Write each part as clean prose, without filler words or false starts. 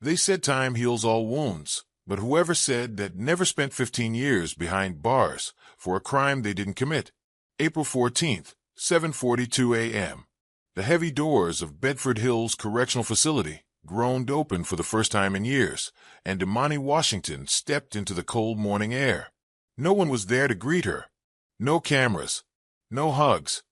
They said time heals all wounds, but whoever said that never spent 15 years behind bars for a crime they didn't commit. April 14th, 7:42 a.m. The heavy doors of Bedford Hills Correctional Facility groaned open for the first time in years, and Imani Washington stepped into the cold morning air. No one was there to greet her. No cameras. No hugs.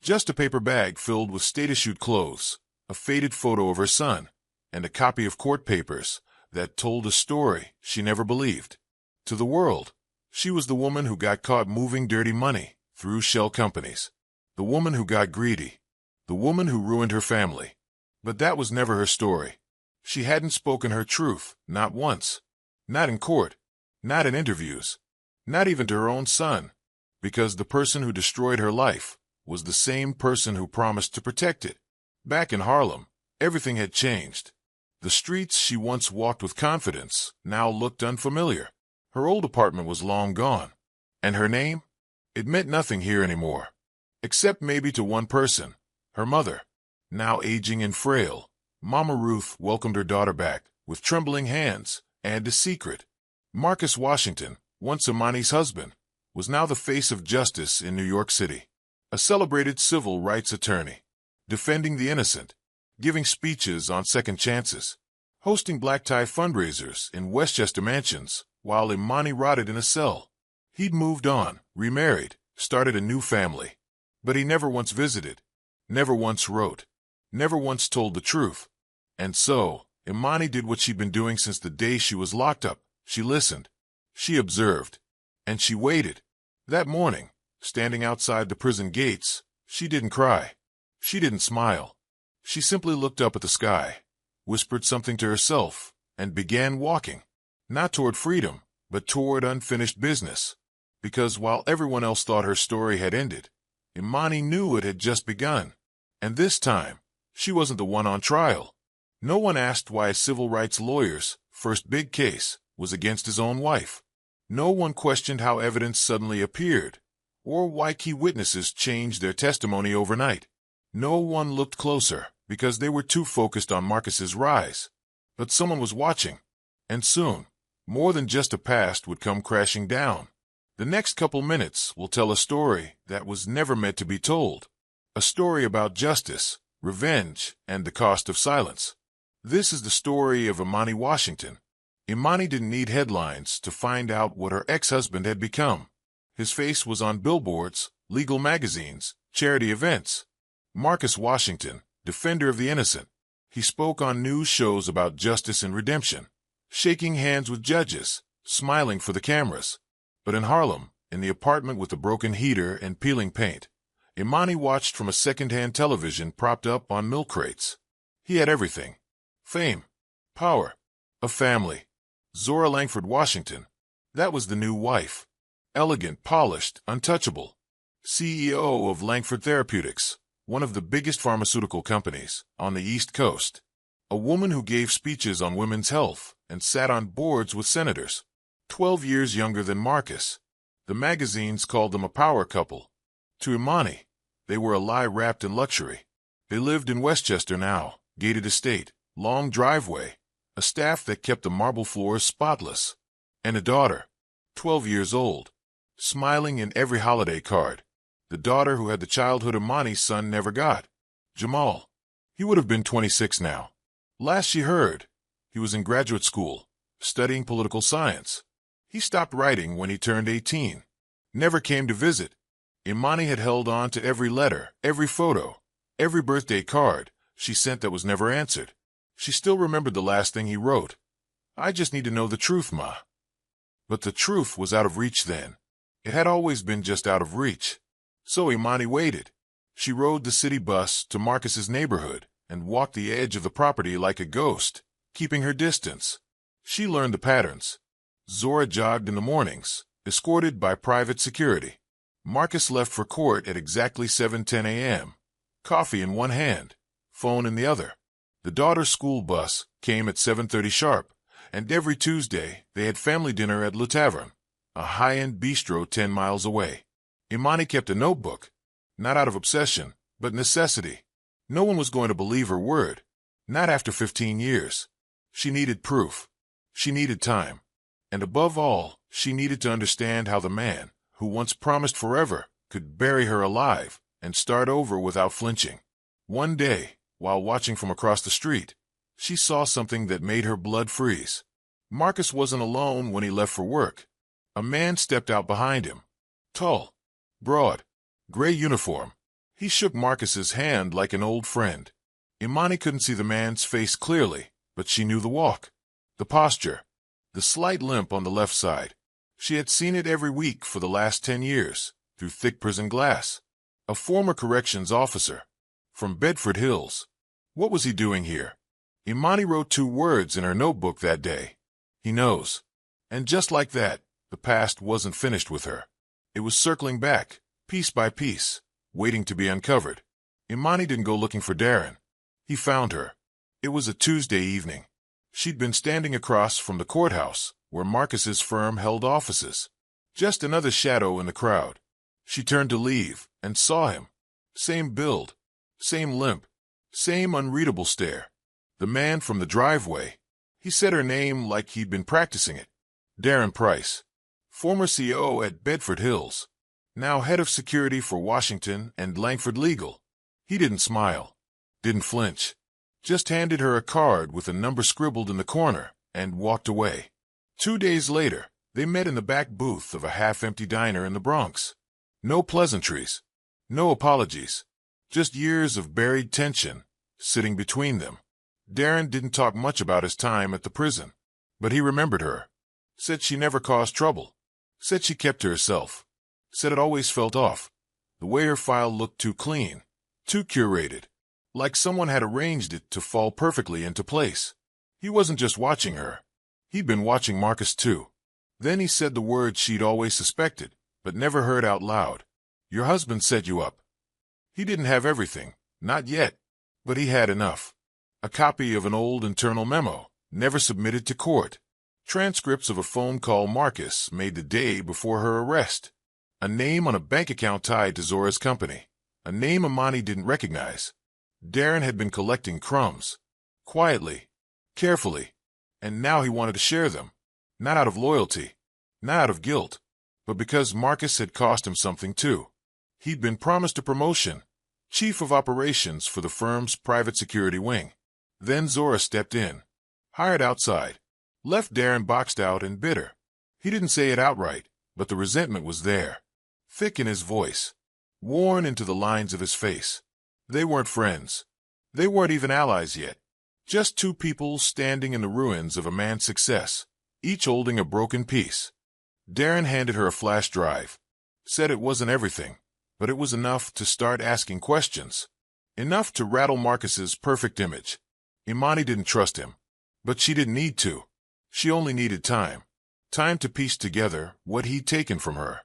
Just a paper bag filled with state-issued clothes, a faded photo of her son, and a copy of court papers that told a story she never believed. To the world, she was the woman who got caught moving dirty money through shell companies, the woman who got greedy, the woman who ruined her family. But that was never her story. She hadn't spoken her truth, not once. Not in court, not in interviews, not even to her own son, because the person who destroyed her life was the same person who promised to protect it. Back in Harlem, everything had changed. The streets she once walked with confidence now looked unfamiliar. Her old apartment was long gone. And her name? It meant nothing here anymore. Except maybe to one person, her mother. Now aging and frail, Mama Ruth welcomed her daughter back with trembling hands and a secret. Marcus Washington, once Imani's husband, was now the face of justice in New York City. A celebrated civil rights attorney, defending the innocent, giving speeches on second chances, hosting black tie fundraisers in Westchester mansions while Imani rotted in a cell. He'd moved on, remarried, started a new family. But he never once visited, never once wrote, never once told the truth. And so, Imani did what she'd been doing since the day she was locked up. She listened. She observed. And she waited. That morning, standing outside the prison gates, she didn't cry. She didn't smile. She simply looked up at the sky, whispered something to herself, and began walking. Not toward freedom, but toward unfinished business. Because while everyone else thought her story had ended, Imani knew it had just begun. And this time, she wasn't the one on trial. No one asked why a civil rights lawyer's first big case was against his own wife. No one questioned how evidence suddenly appeared, or why key witnesses changed their testimony overnight. No one looked closer, because they were too focused on Marcus's rise. But someone was watching, and soon, more than just a past would come crashing down. The next couple minutes will tell a story that was never meant to be told. A story about justice, revenge, and the cost of silence. This is the story of Imani Washington. Imani didn't need headlines to find out what her ex-husband had become. His face was on billboards, legal magazines, charity events. Marcus Washington, defender of the innocent. He spoke on news shows about justice and redemption, shaking hands with judges, smiling for the cameras. But in Harlem, in the apartment with the broken heater and peeling paint, Imani watched from a second-hand television propped up on milk crates. He had everything. Fame, power, a family. Zora Langford Washington. That was the new wife. Elegant, polished, untouchable. CEO of Langford Therapeutics, one of the biggest pharmaceutical companies on the East Coast. A woman who gave speeches on women's health and sat on boards with senators. 12 years younger than Marcus. The magazines called them a power couple. To Imani, they were a lie wrapped in luxury. They lived in Westchester now, gated estate, long driveway, a staff that kept the marble floors spotless, and a daughter, 12 years old, smiling in every holiday card. The daughter who had the childhood Imani's son never got. Jamal. He would have been 26 now. Last she heard, he was in graduate school, studying political science. He stopped writing when he turned 18. Never came to visit. Imani had held on to every letter, every photo, every birthday card she sent that was never answered. She still remembered the last thing he wrote. I just need to know the truth, Ma. But the truth was out of reach then. It had always been just out of reach. So Imani waited. She rode the city bus to Marcus's neighborhood and walked the edge of the property like a ghost, keeping her distance. She learned the patterns. Zora jogged in the mornings, escorted by private security. Marcus left for court at exactly 7:10 a.m., coffee in one hand, phone in the other. The daughter's school bus came at 7:30 sharp, and every Tuesday they had family dinner at Le Tavern, a high-end bistro 10 miles away. Imani kept a notebook, not out of obsession, but necessity. No one was going to believe her word, not after 15 years. She needed proof. She needed time. And above all, she needed to understand how the man, who once promised forever, could bury her alive and start over without flinching. One day, while watching from across the street, she saw something that made her blood freeze. Marcus wasn't alone when he left for work. A man stepped out behind him. Tall, broad, gray uniform. He shook Marcus's hand like an old friend. Imani couldn't see the man's face clearly, but she knew the walk, the posture, the slight limp on the left side. She had seen it every week for the last 10 years, through thick prison glass. A former corrections officer, from Bedford Hills. What was he doing here? Imani wrote 2 words in her notebook that day. He knows. And just like that, the past wasn't finished with her. It was circling back, piece by piece, waiting to be uncovered. Imani didn't go looking for Darren. He found her. It was a Tuesday evening. She'd been standing across from the courthouse, where Marcus's firm held offices. Just another shadow in the crowd. She turned to leave, and saw him. Same build, same limp, same unreadable stare. The man from the driveway. He said her name like he'd been practicing it. Darren Price, former CEO at Bedford Hills, now head of security for Washington and Langford Legal. He didn't smile, didn't flinch, just handed her a card with a number scribbled in the corner and walked away. 2 days later, they met in the back booth of a half-empty diner in the Bronx. No pleasantries, no apologies, just years of buried tension sitting between them. Darren didn't talk much about his time at the prison, but he remembered her. Said she never caused trouble. Said she kept to herself. Said it always felt off. The way her file looked too clean, too curated, like someone had arranged it to fall perfectly into place. He wasn't just watching her. He'd been watching Marcus too. Then he said the word she'd always suspected, but never heard out loud. Your husband set you up. He didn't have everything, not yet, but he had enough. A copy of an old internal memo, never submitted to court. Transcripts of a phone call Marcus made the day before her arrest. A name on a bank account tied to Zora's company. A name Imani didn't recognize. Darren had been collecting crumbs. Quietly, carefully. And now he wanted to share them. Not out of loyalty, not out of guilt, but because Marcus had cost him something too. He'd been promised a promotion, chief of operations for the firm's private security wing. Then Zora stepped in, hired outside, left Darren boxed out and bitter. He didn't say it outright, but the resentment was there, thick in his voice, worn into the lines of his face. They weren't friends. They weren't even allies yet. Just 2 people standing in the ruins of a man's success, each holding a broken piece. Darren handed her a flash drive, said it wasn't everything, but it was enough to start asking questions. Enough to rattle Marcus's perfect image. Imani didn't trust him, but she didn't need to. She only needed time. Time to piece together what he'd taken from her,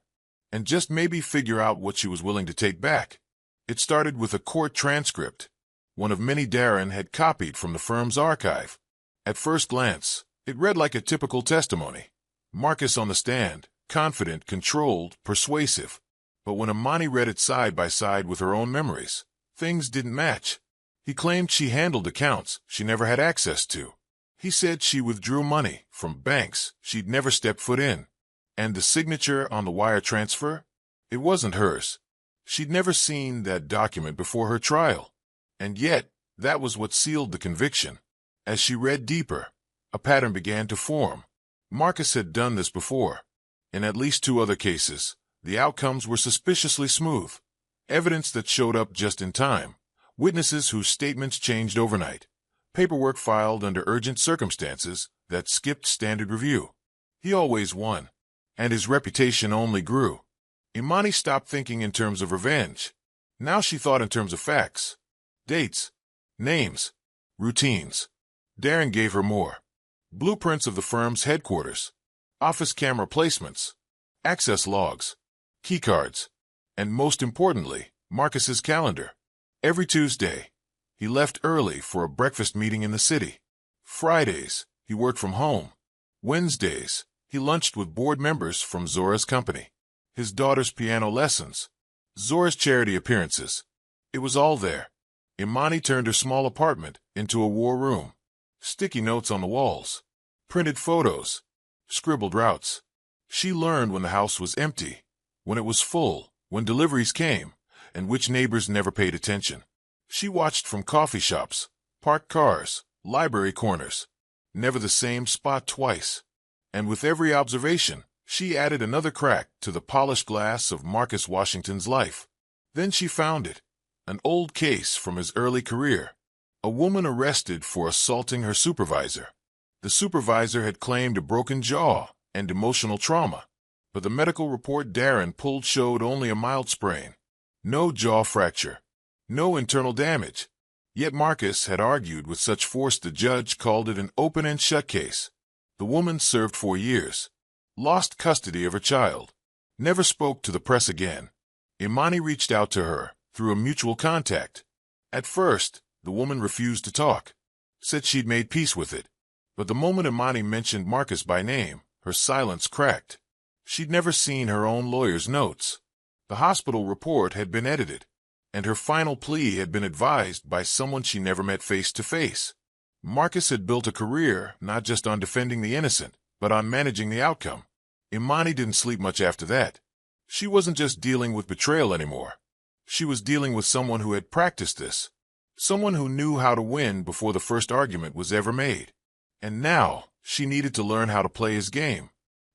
and just maybe figure out what she was willing to take back. It started with a court transcript, one of many Darren had copied from the firm's archive. At first glance, it read like a typical testimony. Marcus on the stand, confident, controlled, persuasive. But when Imani read it side by side with her own memories, things didn't match. He claimed she handled accounts she never had access to. He said she withdrew money from banks she'd never stepped foot in. And the signature on the wire transfer? It wasn't hers. She'd never seen that document before her trial. And yet, that was what sealed the conviction. As she read deeper, a pattern began to form. Marcus had done this before. In at least 2 other cases, the outcomes were suspiciously smooth. Evidence that showed up just in time. Witnesses whose statements changed overnight. Paperwork filed under urgent circumstances that skipped standard review. He always won, and his reputation only grew. Imani stopped thinking in terms of revenge. Now she thought in terms of facts. Dates, names, routines. Darren gave her more. Blueprints of the firm's headquarters, office camera placements, access logs, keycards, and most importantly, Marcus's calendar. Every Tuesday, he left early for a breakfast meeting in the city. Fridays, he worked from home. Wednesdays, he lunched with board members from Zora's company. His daughter's piano lessons. Zora's charity appearances. It was all there. Imani turned her small apartment into a war room. sticky notes on the walls, printed photos, scribbled routes. She learned when the house was empty, when it was full, when deliveries came, and which neighbors never paid attention. She watched from coffee shops, parked cars, library corners, never the same spot twice. And with every observation, she added another crack to the polished glass of Marcus Washington's life. Then she found it, an old case from his early career. A woman arrested for assaulting her supervisor. The supervisor had claimed a broken jaw and emotional trauma, but the medical report Darren pulled showed only a mild sprain. No jaw fracture, no internal damage. Yet Marcus had argued with such force the judge called it an open-and-shut case. The woman served 4 years, lost custody of her child, never spoke to the press again. Imani reached out to her through a mutual contact. At first, the woman refused to talk, said she'd made peace with it. But the moment Imani mentioned Marcus by name, her silence cracked. She'd never seen her own lawyer's notes. The hospital report had been edited, and her final plea had been advised by someone she never met face to face. Marcus had built a career not just on defending the innocent, but on managing the outcome. Imani didn't sleep much after that. She wasn't just dealing with betrayal anymore. She was dealing with someone who had practiced this, someone who knew how to win before the first argument was ever made. And now, she needed to learn how to play his game.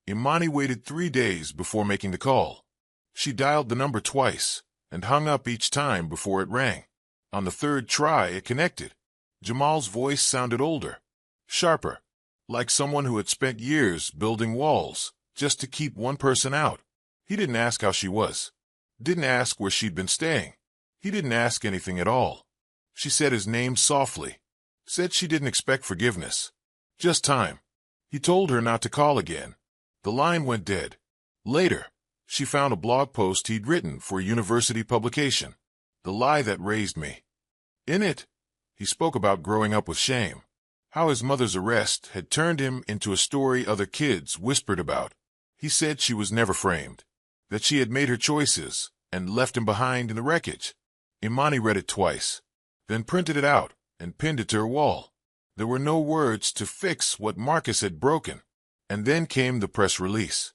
Imani waited 3 days before making the call. She dialed the number twice, and hung up each time before it rang. On the third try, it connected. Jamal's voice sounded older, sharper, like someone who had spent years building walls just to keep one person out. He didn't ask how she was, didn't ask where she'd been staying. He didn't ask anything at all. She said his name softly, said she didn't expect forgiveness, just time. He told her not to call again. The line went dead. Later, she found a blog post he'd written for a university publication, The Lie That Raised Me. In it, he spoke about growing up with shame, how his mother's arrest had turned him into a story other kids whispered about. He said she was never framed, that she had made her choices and left him behind in the wreckage. Imani read it twice, then printed it out and pinned it to her wall. There were no words to fix what Marcus had broken. And then came the press release.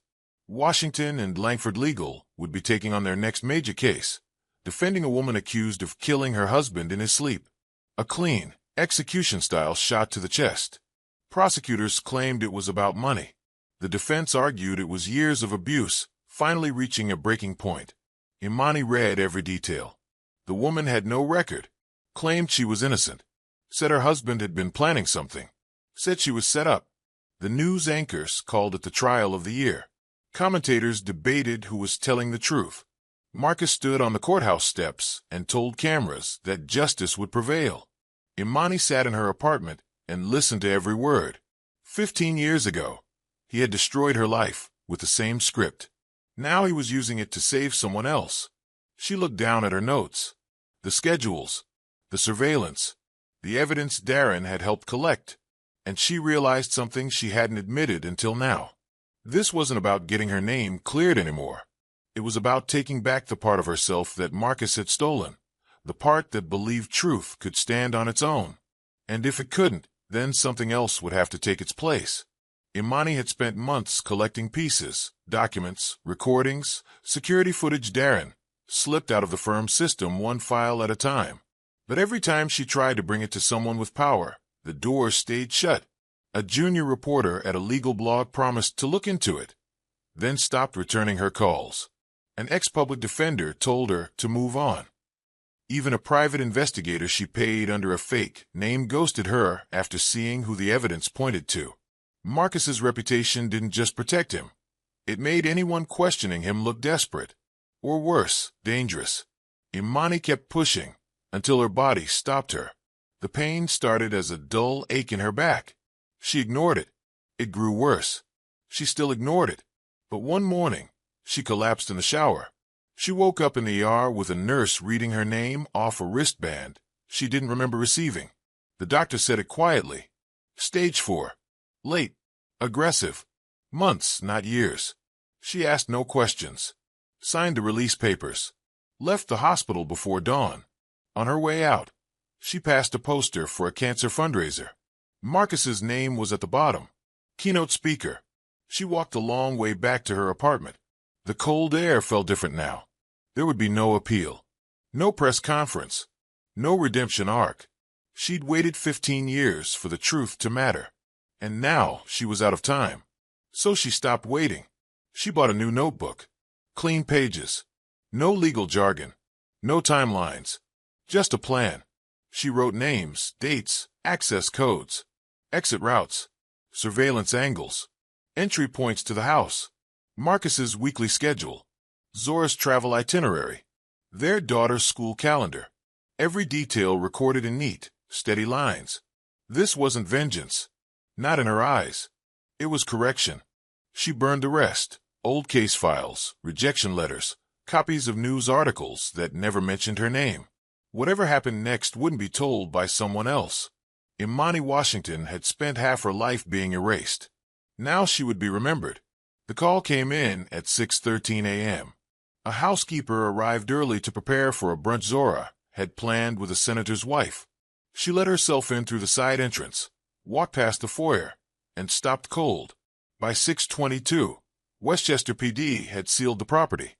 Washington and Langford Legal would be taking on their next major case, defending a woman accused of killing her husband in his sleep. A clean, execution-style shot to the chest. Prosecutors claimed it was about money. The defense argued it was years of abuse, finally reaching a breaking point. Imani read every detail. The woman had no record, claimed she was innocent, said her husband had been planning something, said she was set up. The news anchors called it the trial of the year. Commentators debated who was telling the truth. Marcus stood on the courthouse steps and told cameras that justice would prevail. Imani sat in her apartment and listened to every word. 15 years ago, he had destroyed her life with the same script. Now he was using it to save someone else. She looked down at her notes, the schedules, the surveillance, the evidence Darren had helped collect. And she realized something she hadn't admitted until now. This wasn't about getting her name cleared anymore. It was about taking back the part of herself that Marcus had stolen, the part that believed truth could stand on its own. And if it couldn't, then something else would have to take its place. Imani had spent months collecting pieces, documents, recordings, security footage. Darren slipped out of the firm's system one file at a time. But every time she tried to bring it to someone with power, the door stayed shut. A junior reporter at a legal blog promised to look into it, then stopped returning her calls. An ex-public defender told her to move on. Even a private investigator she paid under a fake name ghosted her after seeing who the evidence pointed to. Marcus's reputation didn't just protect him. It made anyone questioning him look desperate. Or worse, dangerous. Imani kept pushing until her body stopped her. The pain started as a dull ache in her back. She ignored it. It grew worse. She still ignored it. But one morning, she collapsed in the shower. She woke up in the ER with a nurse reading her name off a wristband she didn't remember receiving. The doctor said it quietly. Stage 4. Late. Aggressive. Months, not years. She asked no questions. Signed the release papers. Left the hospital before dawn. On her way out, she passed a poster for a cancer fundraiser. Marcus's name was at the bottom. Keynote speaker. She walked a long way back to her apartment. The cold air felt different now. There would be no appeal. No press conference. No redemption arc. She'd waited 15 years for the truth to matter. And now she was out of time. So she stopped waiting. She bought a new notebook. Clean pages. No legal jargon. No timelines. Just a plan. She wrote names, dates, access codes, exit routes, surveillance angles, entry points to the house, Marcus's weekly schedule, Zora's travel itinerary, their daughter's school calendar. Every detail recorded in neat, steady lines. This wasn't vengeance. Not in her eyes. It was correction. She burned the rest. Old case files, rejection letters, copies of news articles that never mentioned her name. Whatever happened next wouldn't be told by someone else. Imani Washington had spent half her life being erased. Now she would be remembered. The call came in at 6:13 a.m. A housekeeper arrived early to prepare for a brunch Zora had planned with a senator's wife. She let herself in through the side entrance, walked past the foyer, and stopped cold. By 6:22, Westchester PD had sealed the property.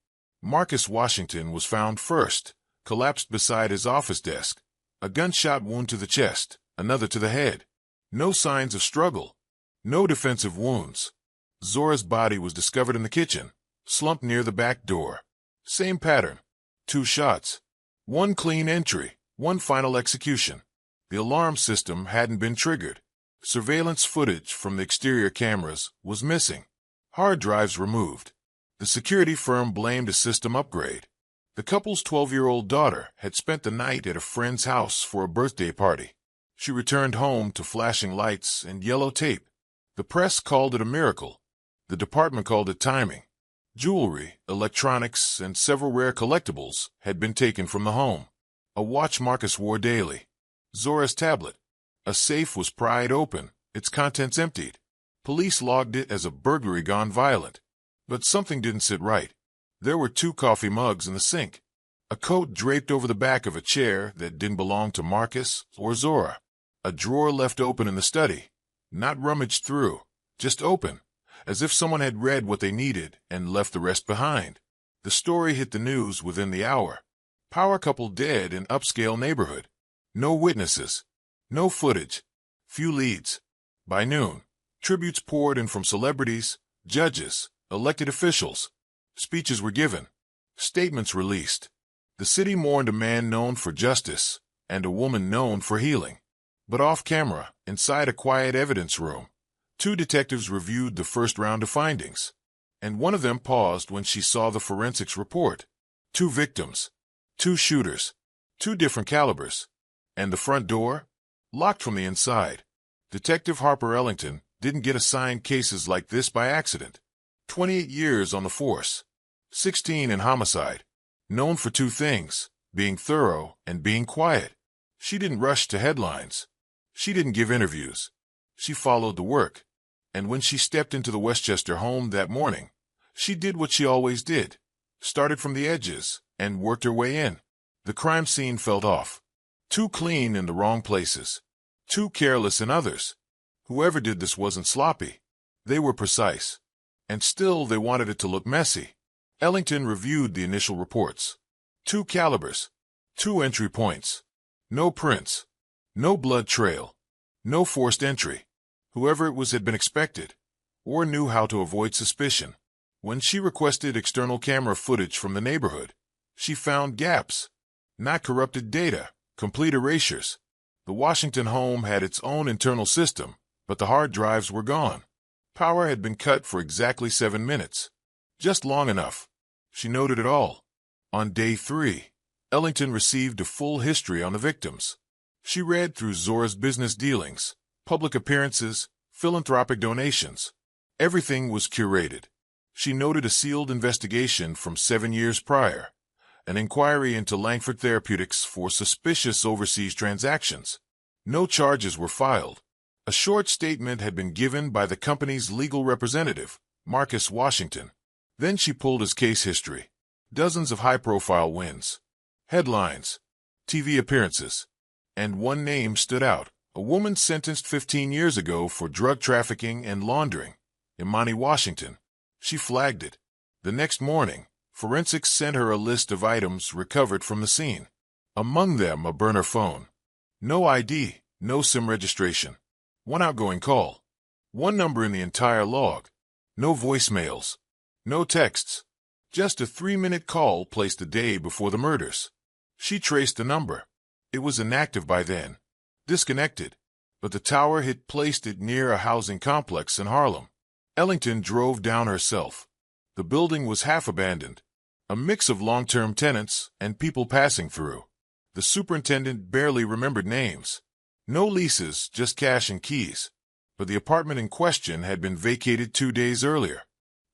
Marcus Washington was found first, collapsed beside his office desk, a gunshot wound to the chest, another to the head. No signs of struggle. No defensive wounds. Zora's body was discovered in the kitchen, slumped near the back door. Same pattern. 2 shots. 1 clean entry, 1 final execution. The alarm system hadn't been triggered. Surveillance footage from the exterior cameras was missing. Hard drives removed. The security firm blamed a system upgrade. The couple's 12-year-old daughter had spent the night at a friend's house for a birthday party. She returned home to flashing lights and yellow tape. The press called it a miracle. The department called it timing. Jewelry, electronics, and several rare collectibles had been taken from the home. A watch Marcus wore daily. Zora's tablet. A safe was pried open, its contents emptied. Police logged it as a burglary gone violent. But something didn't sit right. There were 2 coffee mugs in the sink. A coat draped over the back of a chair that didn't belong to Marcus or Zora. A drawer left open in the study. Not rummaged through, just open, as if someone had read what they needed and left the rest behind. The story hit the news within the hour. Power couple dead in upscale neighborhood. No witnesses. No footage. Few leads. By noon, tributes poured in from celebrities, judges, elected officials. Speeches were given. Statements released. The city mourned a man known for justice and a woman known for healing. But off camera, inside a quiet evidence room, 2 detectives reviewed the first round of findings. And one of them paused when she saw the forensics report. 2 victims. 2 shooters. 2 different calibers. And the front door? Locked from the inside. Detective Harper Ellington didn't get assigned cases like this by accident. 28 years on the force. 16 in homicide. Known for 2 things, being thorough and being quiet. She didn't rush to headlines. She didn't give interviews. She followed the work. And when she stepped into the Westchester home that morning, she did what she always did. Started from the edges and worked her way in. The crime scene felt off. Too clean in the wrong places. Too careless in others. Whoever did this wasn't sloppy. They were precise. And still they wanted it to look messy. Ellington reviewed the initial reports. 2 calibers. 2 entry points. No prints. No blood trail. No forced entry. Whoever it was had been expected, or knew how to avoid suspicion. When she requested external camera footage from the neighborhood, she found gaps. Not corrupted data, complete erasures. The Washington home had its own internal system, but the hard drives were gone. Power had been cut for exactly 7 minutes. Just long enough. She noted it all. On day 3, Ellington received a full history on the victims. She read through Zora's business dealings, public appearances, philanthropic donations. Everything was curated. She noted a sealed investigation from 7 years prior, an inquiry into Langford Therapeutics for suspicious overseas transactions. No charges were filed. A short statement had been given by the company's legal representative, Marcus Washington. Then she pulled his case history. Dozens of high-profile wins. Headlines. TV appearances. And one name stood out, A woman sentenced 15 years ago for drug trafficking and laundering. Imani, Washington. She flagged it. The next morning, forensics sent her a list of items recovered from the scene. Among them, a burner phone. No ID, no SIM registration. One outgoing call. One number in the entire log. No voicemails. No texts. Just a 3-minute call placed the day before the murders. She traced the number. It was inactive by then. Disconnected. But the tower had placed it near a housing complex in Harlem. Ellington drove down herself. The building was half abandoned. A mix of long-term tenants and people passing through. The superintendent barely remembered names. No leases, just cash and keys. But the apartment in question had been vacated 2 days earlier.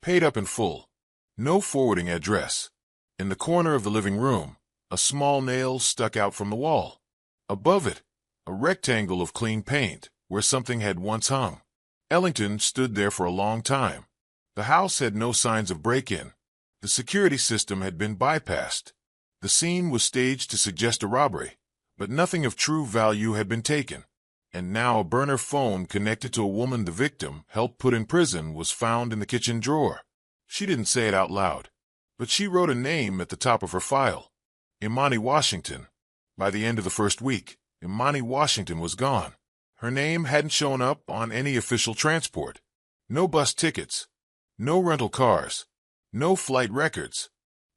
Paid up in full. No forwarding address. In the corner of the living room, a small nail stuck out from the wall. Above it, a rectangle of clean paint where something had once hung. Ellington stood there for a long time. The house had no signs of break-in. The security system had been bypassed. The scene was staged to suggest a robbery, but nothing of true value had been taken. And now a burner phone connected to a woman the victim helped put in prison was found in the kitchen drawer. She didn't say it out loud, but she wrote a name at the top of her file. Imani, Washington. By the end of the first week, Imani Washington was gone. Her name hadn't shown up on any official transport. No bus tickets. No rental cars. No flight records.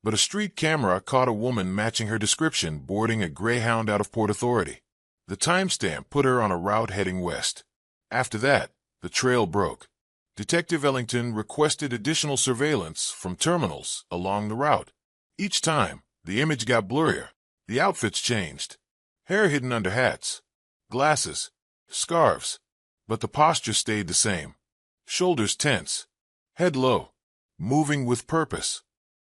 But a street camera caught a woman matching her description boarding a Greyhound out of Port Authority. The timestamp put her on a route heading west. After that, the trail broke. Detective Ellington requested additional surveillance from terminals along the route. Each time, the image got blurrier. The outfits changed. Hair hidden under hats. Glasses. Scarves. But the posture stayed the same. Shoulders tense. Head low. Moving with purpose.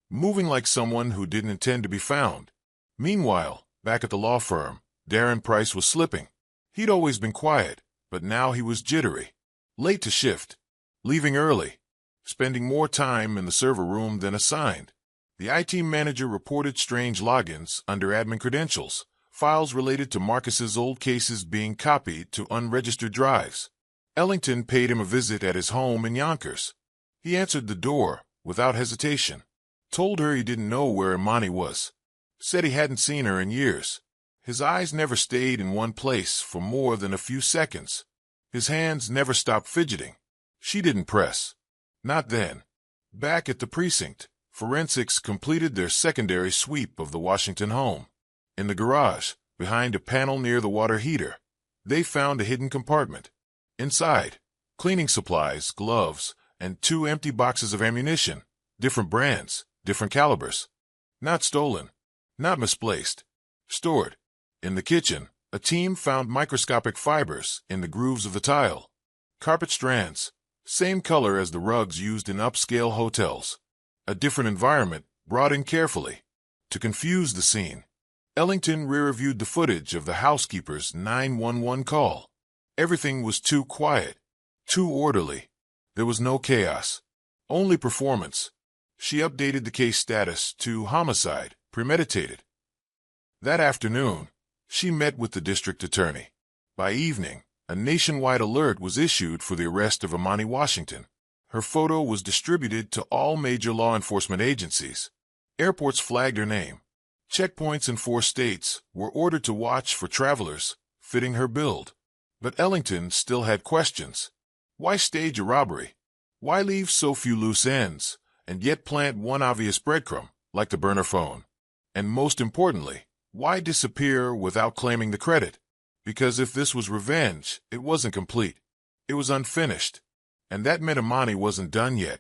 Moving like someone who didn't intend to be found. Meanwhile, back at the law firm, Darren Price was slipping. He'd always been quiet, but now he was jittery. Late to shift. Leaving early. Spending more time in the server room than assigned. The IT manager reported strange logins under admin credentials, files related to Marcus's old cases being copied to unregistered drives. Ellington paid him a visit at his home in Yonkers. He answered the door without hesitation. Told her he didn't know where Imani was. Said he hadn't seen her in years. His eyes never stayed in one place for more than a few seconds. His hands never stopped fidgeting. She didn't press. Not then. Back at the precinct, forensics completed their secondary sweep of the Washington home. In the garage, behind a panel near the water heater, they found a hidden compartment. Inside, cleaning supplies, gloves, and 2 empty boxes of ammunition, different brands, different calibers. Not stolen, not misplaced, stored. In the kitchen, a team found microscopic fibers in the grooves of the tile. Carpet strands, same color as the rugs used in upscale hotels. A different environment, brought in carefully. To confuse the scene, Ellington rear-viewed the footage of the housekeeper's 911 call. Everything was too quiet, too orderly. There was no chaos, only performance. She updated the case status to homicide, premeditated. That afternoon, she met with the district attorney. By evening, a nationwide alert was issued for the arrest of Imani Washington. Her photo was distributed to all major law enforcement agencies. Airports flagged her name. Checkpoints in 4 states were ordered to watch for travelers fitting her build. But Ellington still had questions. Why stage a robbery? Why leave so few loose ends, and yet plant one obvious breadcrumb, like the burner phone? And most importantly, why disappear without claiming the credit? Because if this was revenge, it wasn't complete. It was unfinished. And that meant Imani wasn't done yet.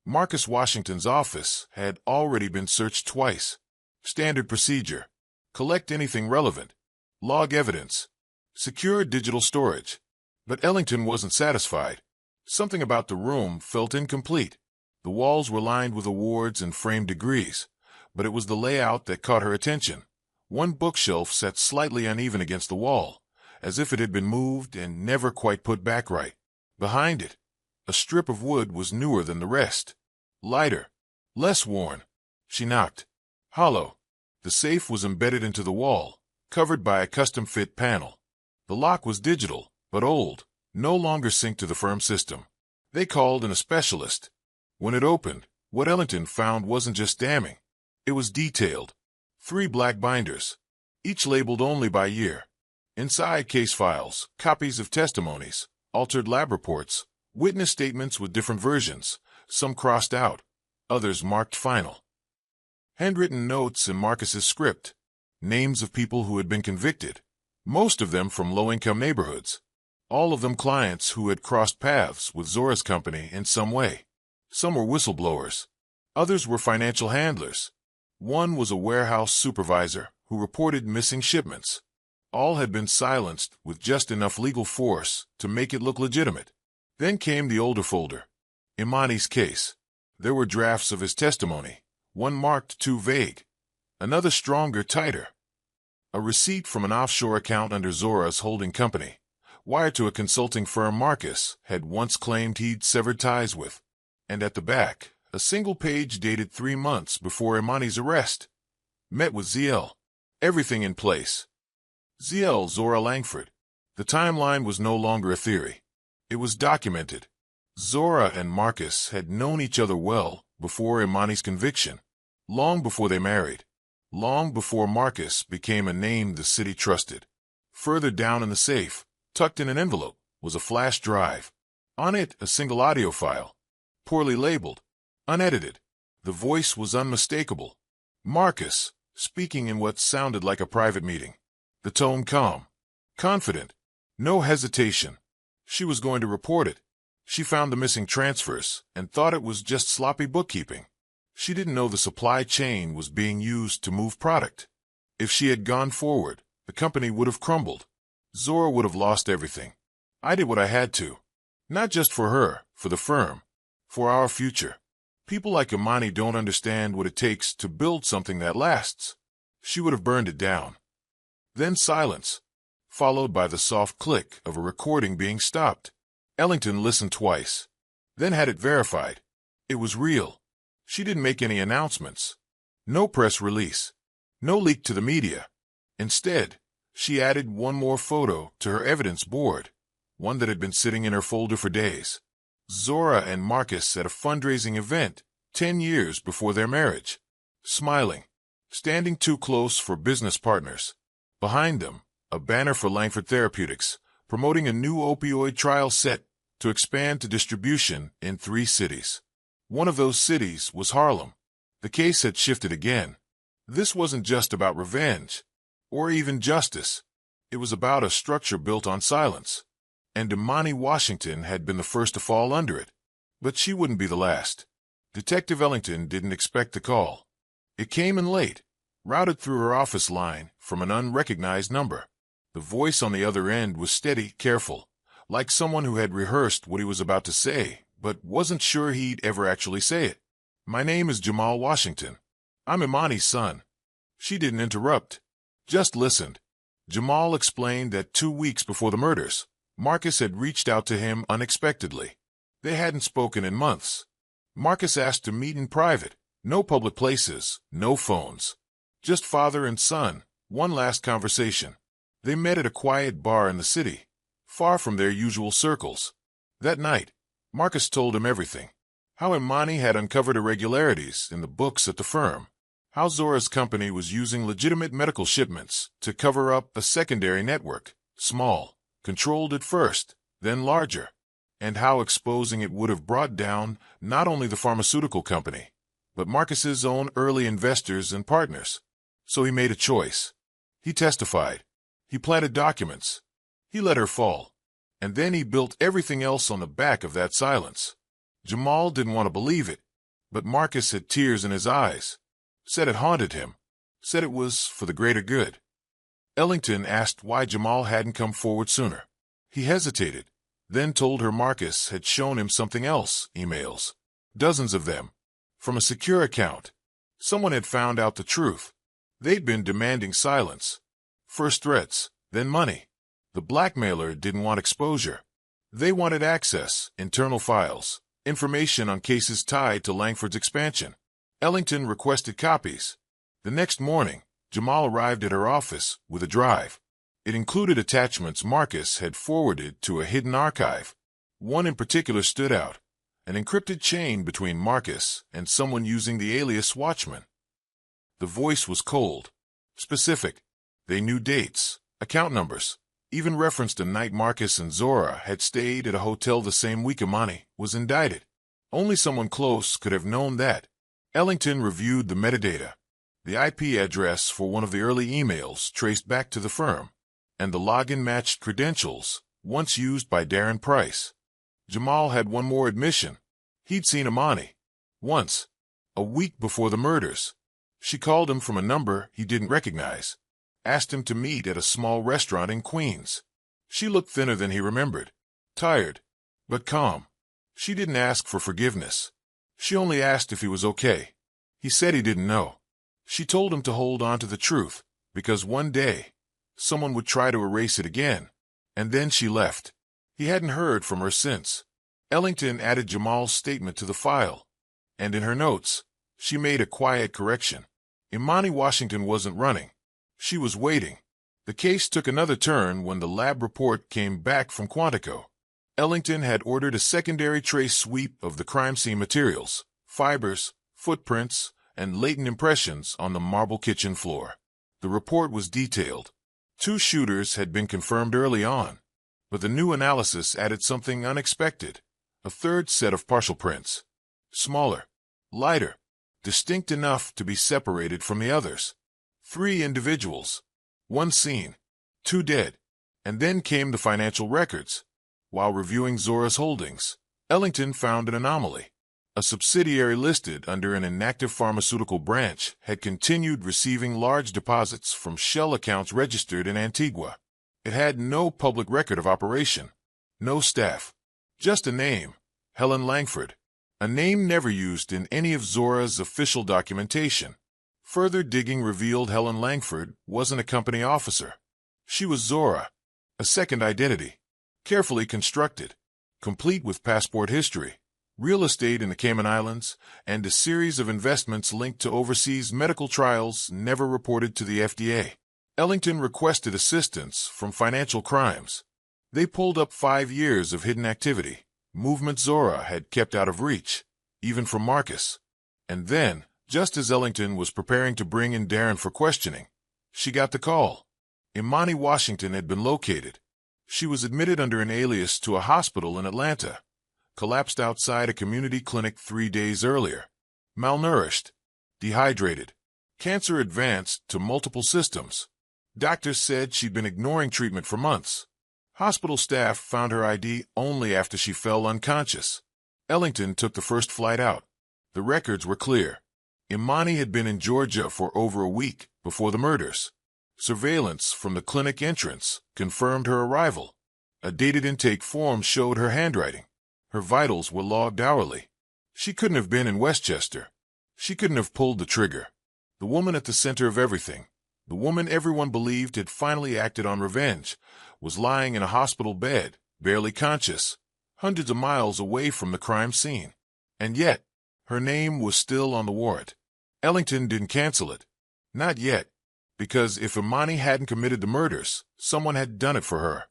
Marcus Washington's office had already been searched twice. Standard procedure. Collect anything relevant. Log evidence. Secure digital storage. But Ellington wasn't satisfied. Something about the room felt incomplete. The walls were lined with awards and framed degrees, but it was the layout that caught her attention. One bookshelf sat slightly uneven against the wall, as if it had been moved and never quite put back right. Behind it, a strip of wood was newer than the rest. Lighter. Less worn. She knocked. Hollow. The safe was embedded into the wall, covered by a custom-fit panel. The lock was digital, but old, no longer synced to the firm system. They called in a specialist. When it opened, what Ellington found wasn't just damning. It was detailed. 3 black binders, each labeled only by year. Inside, case files, copies of testimonies, altered lab reports, witness statements with different versions, some crossed out, others marked final. Handwritten notes in Marcus's script, names of people who had been convicted, most of them from low-income neighborhoods. All of them clients who had crossed paths with Zora's company in some way. Some were whistleblowers. Others were financial handlers. One was a warehouse supervisor who reported missing shipments. All had been silenced with just enough legal force to make it look legitimate. Then came the older folder. Imani's case. There were drafts of his testimony, one marked too vague, another stronger, tighter. A receipt from an offshore account under Zora's holding company, wired to a consulting firm Marcus had once claimed he'd severed ties with. And at the back, a single page dated 3 months before Imani's arrest. Met with ZL. Everything in place. ZL Zora Langford. The timeline was no longer a theory. It was documented. Zora and Marcus had known each other well before Imani's conviction, long before they married, long before Marcus became a name the city trusted. Further down in the safe, tucked in an envelope, was a flash drive. On it, a single audio file, poorly labeled, unedited. The voice was unmistakable. Marcus, speaking in what sounded like a private meeting. The tone calm, confident, no hesitation. She was going to report it. She found the missing transfers and thought it was just sloppy bookkeeping. She didn't know the supply chain was being used to move product. If she had gone forward, the company would have crumbled. Zora would have lost everything. I did what I had to. Not just for her, for the firm, for our future. People like Imani don't understand what it takes to build something that lasts. She would have burned it down. Then silence, followed by the soft click of a recording being stopped. Ellington listened twice, then had it verified. It was real. She didn't make any announcements. No press release. No leak to the media. Instead, she added one more photo to her evidence board, one that had been sitting in her folder for days. Zora and Marcus at a fundraising event 10 years before their marriage. Smiling, standing too close for business partners. Behind them, a banner for Langford Therapeutics, promoting a new opioid trial set to expand to distribution in 3 cities. One of those cities was Harlem. The case had shifted again. This wasn't just about revenge, or even justice. It was about a structure built on silence. And Imani Washington had been the first to fall under it. But she wouldn't be the last. Detective Ellington didn't expect the call. It came in late, routed through her office line from an unrecognized number. The voice on the other end was steady, careful, like someone who had rehearsed what he was about to say, but wasn't sure he'd ever actually say it. My name is Jamal Washington. I'm Imani's son. She didn't interrupt, just listened. Jamal explained that 2 weeks before the murders, Marcus had reached out to him unexpectedly. They hadn't spoken in months. Marcus asked to meet in private. No public places, no phones. Just father and son, one last conversation. They met at a quiet bar in the city, far from their usual circles. That night, Marcus told him everything. How Imani had uncovered irregularities in the books at the firm. How Zora's company was using legitimate medical shipments to cover up a secondary network, small, controlled at first, then larger. And how exposing it would have brought down not only the pharmaceutical company, but Marcus's own early investors and partners. So he made a choice. He testified. He planted documents. He let her fall. And then he built everything else on the back of that silence. Jamal didn't want to believe it, but Marcus had tears in his eyes. Said it haunted him. Said it was for the greater good. Ellington asked why Jamal hadn't come forward sooner. He hesitated, then told her Marcus had shown him something else, emails. Dozens of them. From a secure account. Someone had found out the truth. They'd been demanding silence. First threats, then money. The blackmailer didn't want exposure. They wanted access, internal files, information on cases tied to Langford's expansion. Ellington requested copies. The next morning, Jamal arrived at her office with a drive. It included attachments Marcus had forwarded to a hidden archive. One in particular stood out, an encrypted chain between Marcus and someone using the alias Watchman. The voice was cold, specific. They knew dates, account numbers, even referenced a night Marcus and Zora had stayed at a hotel the same week Imani was indicted. Only someone close could have known that. Ellington reviewed the metadata. The IP address for one of the early emails traced back to the firm, and the login matched credentials once used by Darren Price. Jamal had one more admission. He'd seen Imani. Once. A week before the murders. She called him from a number he didn't recognize. Asked him to meet at a small restaurant in Queens. She looked thinner than he remembered. Tired, but calm. She didn't ask for forgiveness. She only asked if he was okay. He said he didn't know. She told him to hold on to the truth, because one day, someone would try to erase it again. And then she left. He hadn't heard from her since. Ellington added Jamal's statement to the file. And in her notes, she made a quiet correction. Imani Washington wasn't running. She was waiting. The case took another turn when the lab report came back from Quantico. Ellington had ordered a secondary trace sweep of the crime scene materials, fibers, footprints, and latent impressions on the marble kitchen floor. The report was detailed. 2 shooters had been confirmed early on, but the new analysis added something unexpected. A third set of partial prints. Smaller, lighter, distinct enough to be separated from the others. 3 individuals. 1 seen. 2 dead. And then came the financial records. While reviewing Zora's holdings, Ellington found an anomaly. A subsidiary listed under an inactive pharmaceutical branch had continued receiving large deposits from shell accounts registered in Antigua. It had no public record of operation, no staff, just a name, Helen Langford, a name never used in any of Zora's official documentation. Further digging revealed Helen Langford wasn't a company officer. She was Zora, a second identity, carefully constructed, complete with passport history, real estate in the Cayman Islands, and a series of investments linked to overseas medical trials never reported to the FDA. Ellington requested assistance from Financial Crimes. They pulled up 5 years of hidden activity, movement Zora had kept out of reach, even from Marcus. And then, just as Ellington was preparing to bring in Darren for questioning, she got the call. Imani Washington had been located. She was admitted under an alias to a hospital in Atlanta. Collapsed outside a community clinic 3 days earlier. Malnourished. Dehydrated. Cancer advanced to multiple systems. Doctors said she'd been ignoring treatment for months. Hospital staff found her ID only after she fell unconscious. Ellington took the first flight out. The records were clear. Imani had been in Georgia for over a week before the murders. Surveillance from the clinic entrance confirmed her arrival. A dated intake form showed her handwriting. Her vitals were logged hourly. She couldn't have been in Westchester. She couldn't have pulled the trigger. The woman at the center of everything, the woman everyone believed had finally acted on revenge, was lying in a hospital bed, barely conscious, hundreds of miles away from the crime scene. And yet, her name was still on the warrant. Ellington didn't cancel it. Not yet. Because if Imani hadn't committed the murders, someone had done it for her.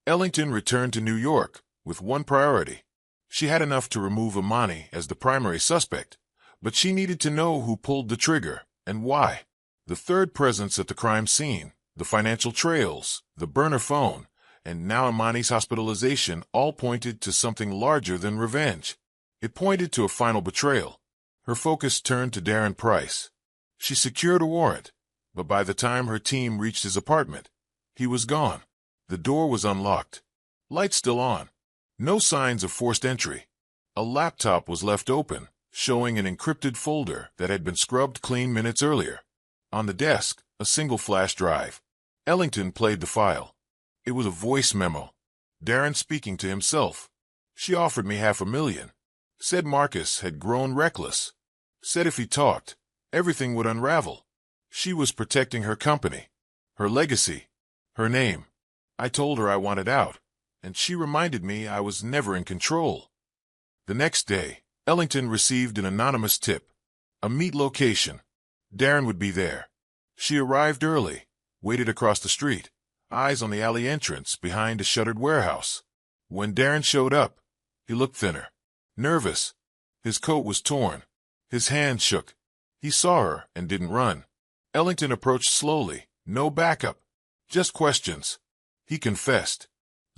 Ellington returned to New York with one priority. She had enough to remove Imani as the primary suspect, but she needed to know who pulled the trigger and why. The third presence at the crime scene, the financial trails, the burner phone, and now Imani's hospitalization all pointed to something larger than revenge. It pointed to a final betrayal. Her focus turned to Darren Price. She secured a warrant, but by the time her team reached his apartment, he was gone. The door was unlocked. Lights still on. No signs of forced entry. A laptop was left open, showing an encrypted folder that had been scrubbed clean minutes earlier. On the desk, a single flash drive. Ellington played the file. It was a voice memo. Darren speaking to himself. She offered me $500,000. Said Marcus had grown reckless. Said if he talked, everything would unravel. She was protecting her company, her legacy, her name. I told her I wanted out, and she reminded me I was never in control. The next day, Ellington received an anonymous tip. A meet location. Darren would be there. She arrived early, waited across the street. eyes on the alley entrance behind a shuttered warehouse. When Darren showed up, he looked thinner, nervous. His coat was torn. His hand shook. He saw her and didn't run. Ellington approached slowly, no backup, just questions. He confessed.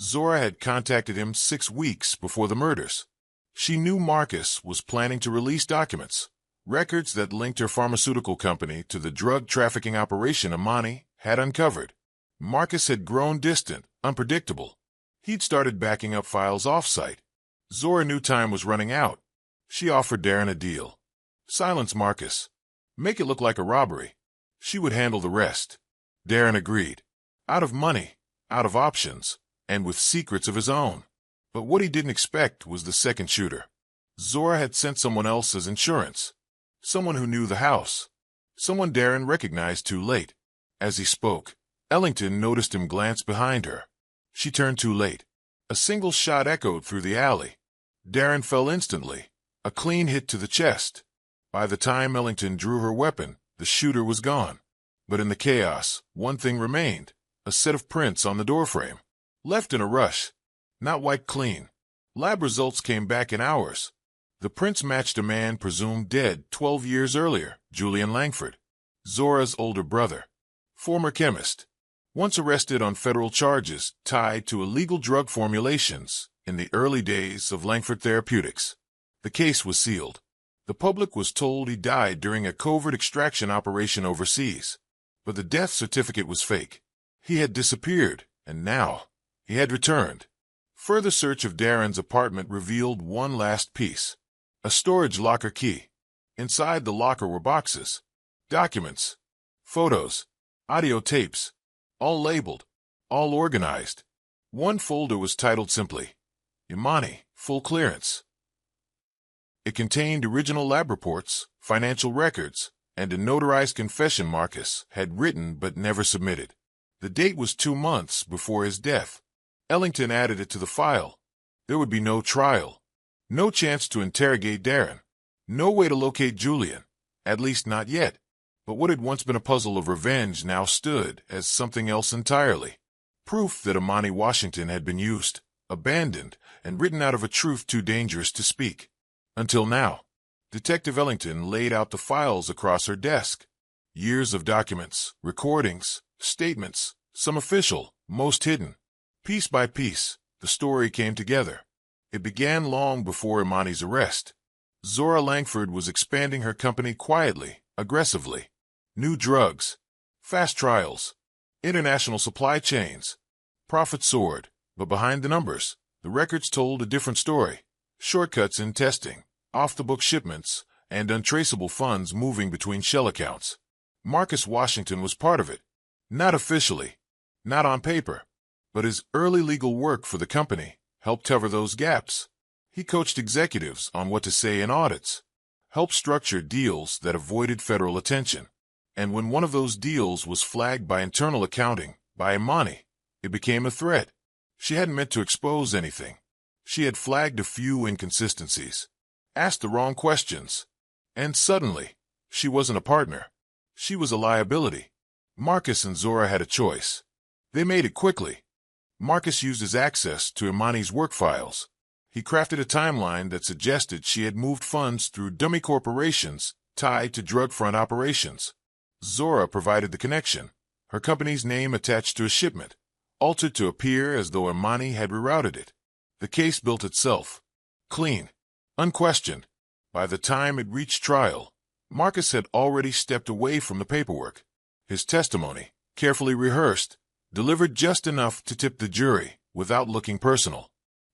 Zora had contacted him 6 weeks before the murders. She knew Marcus was planning to release documents, records that linked her pharmaceutical company to the drug trafficking operation Imani had uncovered. Marcus had grown distant, unpredictable. He'd started backing up files off-site. Zora knew time was running out. She offered Darren a deal. Silence Marcus. Make it look like a robbery. She would handle the rest. Darren agreed. Out of money, out of options, and with secrets of his own. But what he didn't expect was the second shooter. Zora had sent someone else as insurance. Someone who knew the house. Someone Darren recognized too late. As he spoke, Ellington noticed him glance behind her. She turned too late. A single shot echoed through the alley. Darren fell instantly, a clean hit to the chest. By the time Ellington drew her weapon, the shooter was gone. But in the chaos, one thing remained, a set of prints on the doorframe. Left in a rush. Not wiped clean. Lab results came back in hours. The prints matched a man presumed dead 12 years earlier, Julian Langford, Zora's older brother. Former chemist. Once arrested on federal charges tied to illegal drug formulations in the early days of Langford Therapeutics. The case was sealed. The public was told he died during a covert extraction operation overseas. But the death certificate was fake. He had disappeared, and now he had returned. Further search of Darren's apartment revealed one last piece. A storage locker key. Inside the locker were boxes, documents, photos, audio tapes, all labeled, all organized. One folder was titled simply, Imani, Full Clearance. It contained original lab reports, financial records, and a notarized confession Marcus had written but never submitted. The date was 2 months before his death. Ellington added it to the file. There would be no trial, no chance to interrogate Darren, no way to locate Julian, at least not yet. But what had once been a puzzle of revenge now stood as something else entirely. Proof that Imani Washington had been used, abandoned, and written out of a truth too dangerous to speak. Until now. Detective Ellington laid out the files across her desk. Years of documents, recordings, statements, some official, most hidden. Piece by piece, the story came together. It began long before Imani's arrest. Zora Langford was expanding her company quietly, aggressively. New drugs, fast trials, international supply chains. Profit soared, but behind the numbers, the records told a different story. Shortcuts in testing, off-the-book shipments, and untraceable funds moving between shell accounts. Marcus Washington was part of it. Not officially, not on paper, but his early legal work for the company helped cover those gaps. He coached executives on what to say in audits, helped structure deals that avoided federal attention. And when one of those deals was flagged by internal accounting, by Imani, it became a threat. She hadn't meant to expose anything. She had flagged a few inconsistencies, asked the wrong questions, and suddenly, she wasn't a partner. She was a liability. Marcus and Zora had a choice. They made it quickly. Marcus used his access to Imani's work files. He crafted a timeline that suggested she had moved funds through dummy corporations tied to drug front operations. Zora provided the connection, her company's name attached to a shipment, altered to appear as though Imani had rerouted it. The case built itself. Clean. Unquestioned. By the time it reached trial, Marcus had already stepped away from the paperwork. His testimony, carefully rehearsed, delivered just enough to tip the jury without looking personal.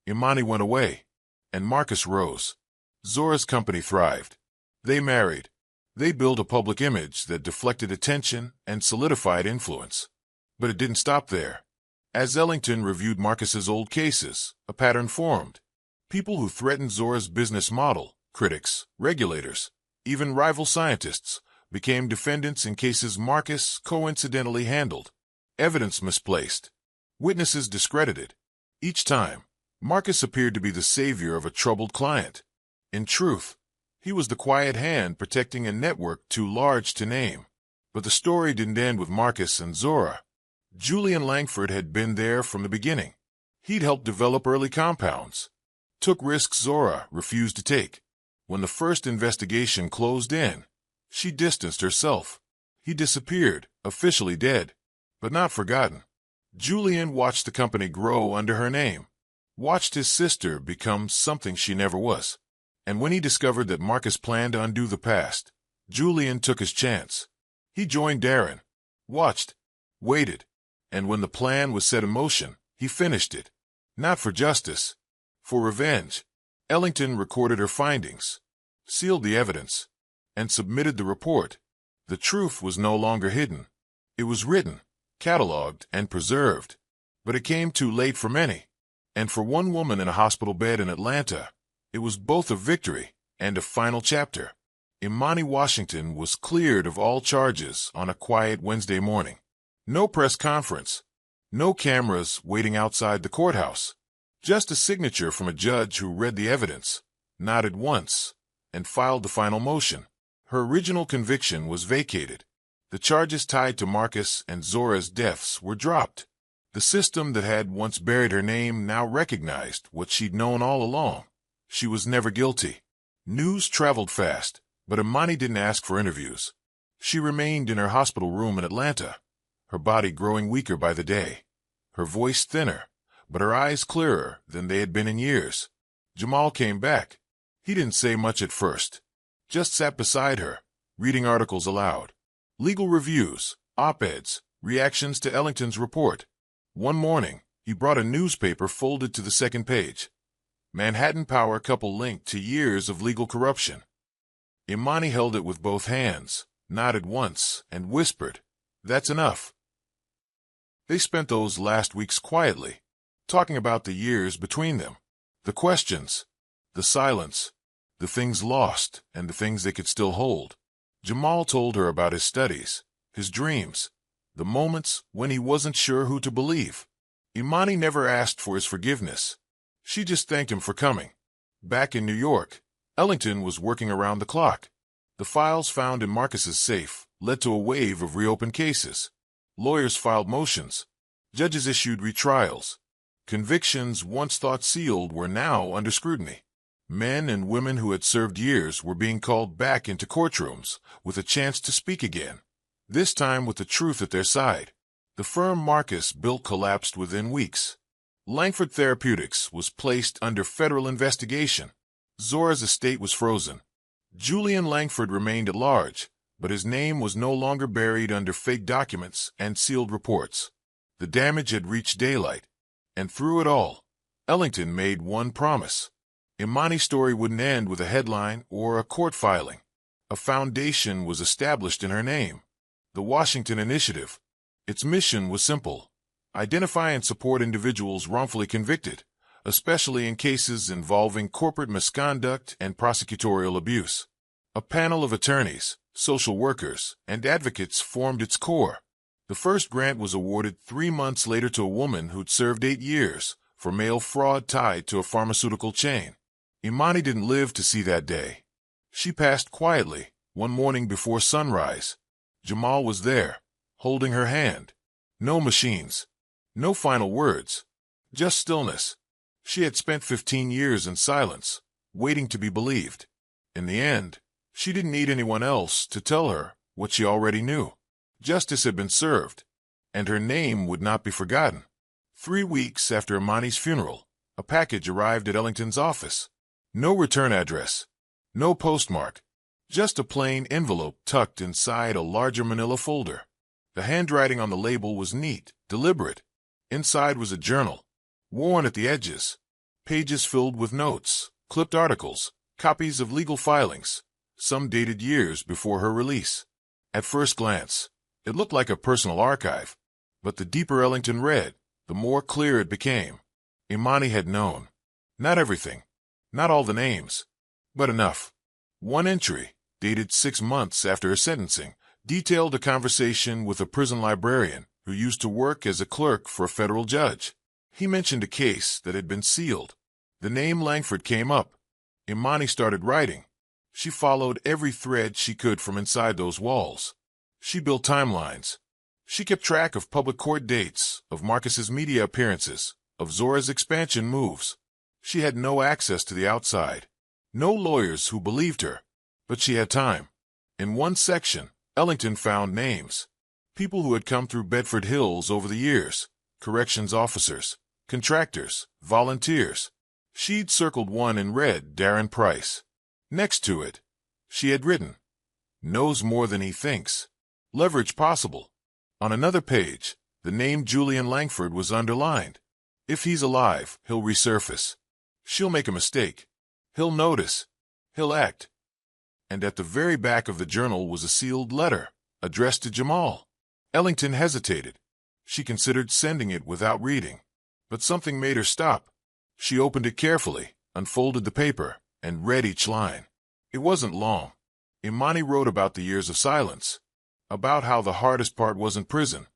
Imani went away, and Marcus rose. Zora's company thrived. They married. They built a public image that deflected attention and solidified influence. But it didn't stop there. As Ellington reviewed Marcus's old cases, a pattern formed. People who threatened Zora's business model, critics, regulators, even rival scientists, became defendants in cases Marcus coincidentally handled. Evidence misplaced. Witnesses discredited. Each time, Marcus appeared to be the savior of a troubled client. In truth, he was the quiet hand protecting a network too large to name. But the story didn't end with Marcus and Zora. Julian Langford had been there from the beginning. He'd helped develop early compounds, took risks Zora refused to take. When the first investigation closed in, she distanced herself. He disappeared, officially dead, but not forgotten. Julian watched the company grow under her name, watched his sister become something she never was. And when he discovered that Marcus planned to undo the past, Julian took his chance. He joined Darren, watched, waited, and when the plan was set in motion, he finished it. Not for justice, for revenge. Ellington recorded her findings, sealed the evidence, and submitted the report. The truth was no longer hidden. It was written, cataloged, and preserved. But it came too late for many. And for one woman in a hospital bed in Atlanta, it was both a victory and a final chapter. Imani Washington was cleared of all charges on a quiet Wednesday morning. No press conference, no cameras waiting outside the courthouse. Just a signature from a judge who read the evidence, nodded once, and filed the final motion. Her original conviction was vacated. The charges tied to Marcus and Zora's deaths were dropped. The system that had once buried her name now recognized what she'd known all along. She was never guilty. News traveled fast, but Imani didn't ask for interviews. She remained in her hospital room in Atlanta, her body growing weaker by the day, her voice thinner, but her eyes clearer than they had been in years. Jamal came back. He didn't say much at first, just sat beside her, reading articles aloud. Legal reviews, op-eds, reactions to Ellington's report. One morning, he brought a newspaper folded to the second page. Manhattan Power couple linked to years of legal corruption. Imani held it with both hands, nodded once, and whispered, "That's enough." They spent those last weeks quietly, talking about the years between them, the questions, the silence, the things lost, and the things they could still hold. Jamal told her about his studies, his dreams, the moments when he wasn't sure who to believe. Imani never asked for his forgiveness. She just thanked him for coming. Back in New York, Ellington was working around the clock. The files found in Marcus's safe led to a wave of reopened cases. Lawyers filed motions. Judges issued retrials. Convictions once thought sealed were now under scrutiny. Men and women who had served years were being called back into courtrooms with a chance to speak again, this time with the truth at their side. The firm Marcus built collapsed within weeks. Langford Therapeutics was placed under federal investigation. Zora's estate was frozen. Julian Langford remained at large, but his name was no longer buried under fake documents and sealed reports. The damage had reached daylight, and through it all, Ellington made one promise. Imani's story wouldn't end with a headline or a court filing. A foundation was established in her name, the Washington Initiative. Its mission was simple: identify and support individuals wrongfully convicted, especially in cases involving corporate misconduct and prosecutorial abuse. A panel of attorneys, social workers, and advocates formed its core. The first grant was awarded 3 months later to a woman who'd served 8 years for mail fraud tied to a pharmaceutical chain. Imani didn't live to see that day. She passed quietly, one morning before sunrise. Jamal was there, holding her hand. No machines. No final words. Just stillness. She had spent 15 years in silence, waiting to be believed. In the end, she didn't need anyone else to tell her what she already knew. Justice had been served, and her name would not be forgotten. 3 weeks after Imani's funeral, a package arrived at Ellington's office. No return address, no postmark, just a plain envelope tucked inside a larger manila folder. The handwriting on the label was neat, deliberate. Inside was a journal, worn at the edges, pages filled with notes, clipped articles, copies of legal filings, some dated years before her release. At first glance, it looked like a personal archive, but the deeper Ellington read, the more clear it became. Imani had known. Not everything, not all the names, but enough. One entry, dated 6 months after her sentencing, detailed a conversation with a prison librarian who used to work as a clerk for a federal judge. He mentioned a case that had been sealed. The name Langford came up. Imani started writing. She followed every thread she could from inside those walls. She built timelines. She kept track of public court dates, of Marcus's media appearances, of Zora's expansion moves. She had no access to the outside. No lawyers who believed her. But she had time. In one section, Ellington found names. People who had come through Bedford Hills over the years. Corrections officers, contractors, volunteers. She'd circled one in red, Darren Price. Next to it, she had written, "Knows more than he thinks. Leverage possible." On another page, the name Julian Langford was underlined. If he's alive, he'll resurface. She'll make a mistake. He'll notice. He'll act. And at the very back of the journal was a sealed letter, addressed to Jamal. Ellington hesitated. She considered sending it without reading. But something made her stop. She opened it carefully, unfolded the paper, and read each line. It wasn't long. Imani wrote about the years of silence, about how the hardest part wasn't prison.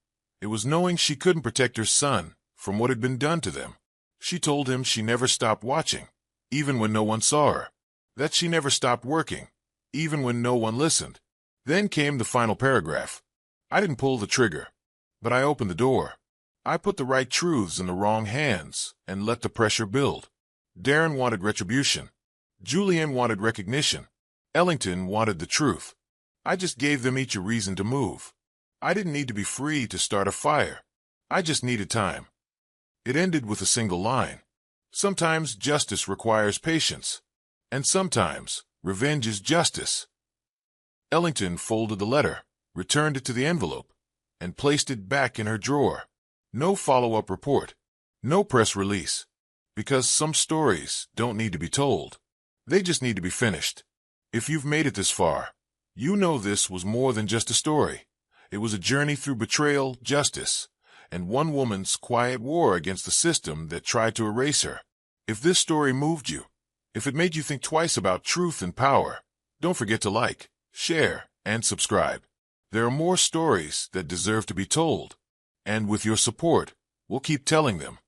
It was knowing she couldn't protect her son from what had been done to them. She told him she never stopped watching, even when no one saw her. That she never stopped working, even when no one listened. Then came the final paragraph. "I didn't pull the trigger, but I opened the door. I put the right truths in the wrong hands and let the pressure build." Darren wanted retribution. Julian wanted recognition. Ellington wanted the truth. I just gave them each a reason to move. I didn't need to be free to start a fire. I just needed time. It ended with a single line. Sometimes justice requires patience, and sometimes revenge is justice. Ellington folded the letter, returned it to the envelope, and placed it back in her drawer. No follow-up report. No press release. Because some stories don't need to be told. They just need to be finished. If you've made it this far, you know this was more than just a story. It was a journey through betrayal, justice, and one woman's quiet war against the system that tried to erase her. If this story moved you, if it made you think twice about truth and power, don't forget to like, share, and subscribe. There are more stories that deserve to be told, and with your support, we'll keep telling them.